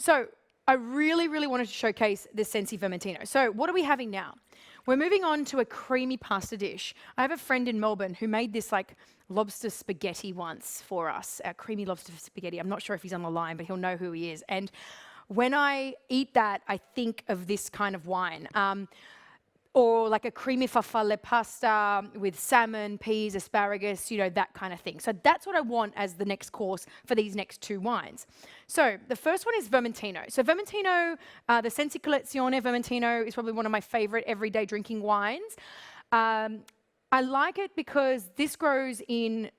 So I really, really wanted to showcase this Sensi Vermentino. So what are we having now? We're moving on to a creamy pasta dish. I have a friend in Melbourne who made this like lobster spaghetti once for us, a creamy lobster spaghetti. I'm not sure if he's on the line, but he'll know who he is. And when I eat that, I think of this kind of wine. Or like a creamy farfalle pasta with salmon, peas, asparagus, that kind of thing. So that's what I want as the next course for these next two wines. So the first one is Vermentino. So Vermentino, the Sensi Collezione Vermentino is probably one of my favorite everyday drinking wines. I like it because this grows in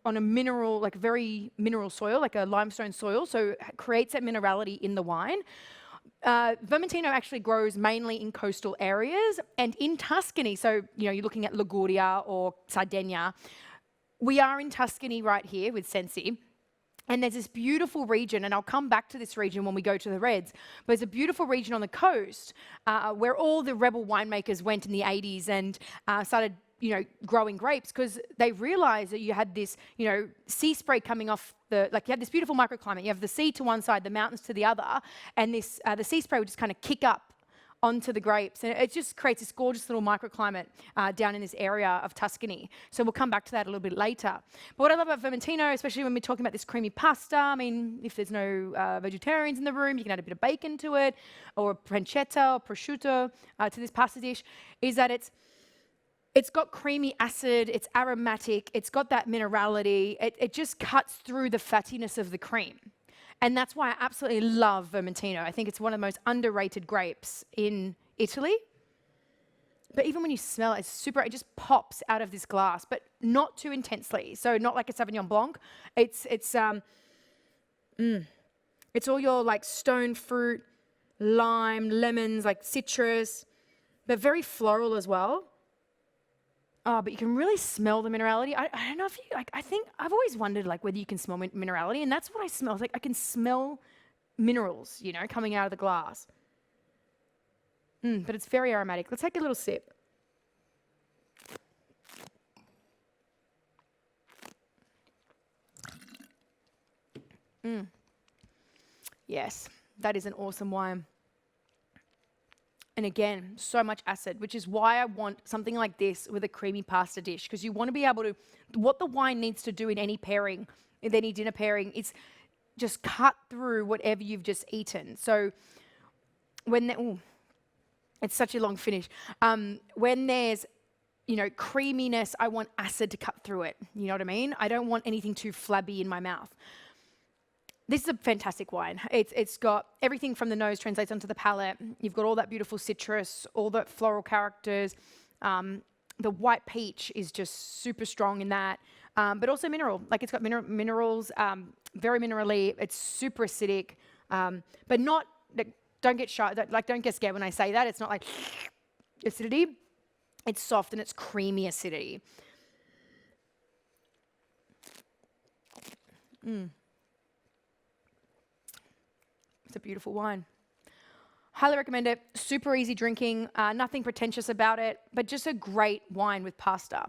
on a mineral, like very mineral soil, like a limestone soil, so it creates that minerality in the wine. Vermentino actually grows mainly in coastal areas and in Tuscany. So, you're looking at Liguria or Sardinia. We are in Tuscany right here with Sensi. And there's this beautiful region, and I'll come back to this region when we go to the reds, but there's a beautiful region on the coast where all the rebel winemakers went in the 80s and started growing grapes because they realized that you had this, sea spray coming off you had this beautiful microclimate. You have the sea to one side, the mountains to the other, and this the sea spray would just kind of kick up onto the grapes. And it just creates this gorgeous little microclimate down in this area of Tuscany. So we'll come back to that a little bit later. But what I love about Vermentino, especially when we're talking about this creamy pasta, I mean, if there's no vegetarians in the room, you can add a bit of bacon to it, or pancetta or prosciutto to this pasta dish, is that it's got creamy acid, it's aromatic, it's got that minerality, it just cuts through the fattiness of the cream. And that's why I absolutely love Vermentino. I think it's one of the most underrated grapes in Italy. But even when you smell it, it just pops out of this glass, but not too intensely. So not like a Sauvignon Blanc. It's all your like stone fruit, lime, lemons, like citrus, but very floral as well. Oh, but you can really smell the minerality. I don't know if you, I think, I've always wondered whether you can smell minerality, and that's what I smell. It's I can smell minerals, coming out of the glass. But it's very aromatic. Let's take a little sip. Yes, that is an awesome wine. And again, so much acid, which is why I want something like this with a creamy pasta dish, because you want to be able to, what the wine needs to do in any pairing, in any dinner pairing, is just cut through whatever you've just eaten. So it's such a long finish. When there's, creaminess, I want acid to cut through it. You know what I mean? I don't want anything too flabby in my mouth. This is a fantastic wine. It's got everything from the nose translates onto the palate. You've got all that beautiful citrus, all the floral characters. The white peach is just super strong in that, but also mineral. It's got minerals, very minerally. It's super acidic, but not. Don't get shy. Don't get scared when I say that. It's not like acidity. It's soft and it's creamy acidity. It's a beautiful wine. Highly recommend it. Super easy drinking, nothing pretentious about it, but just a great wine with pasta.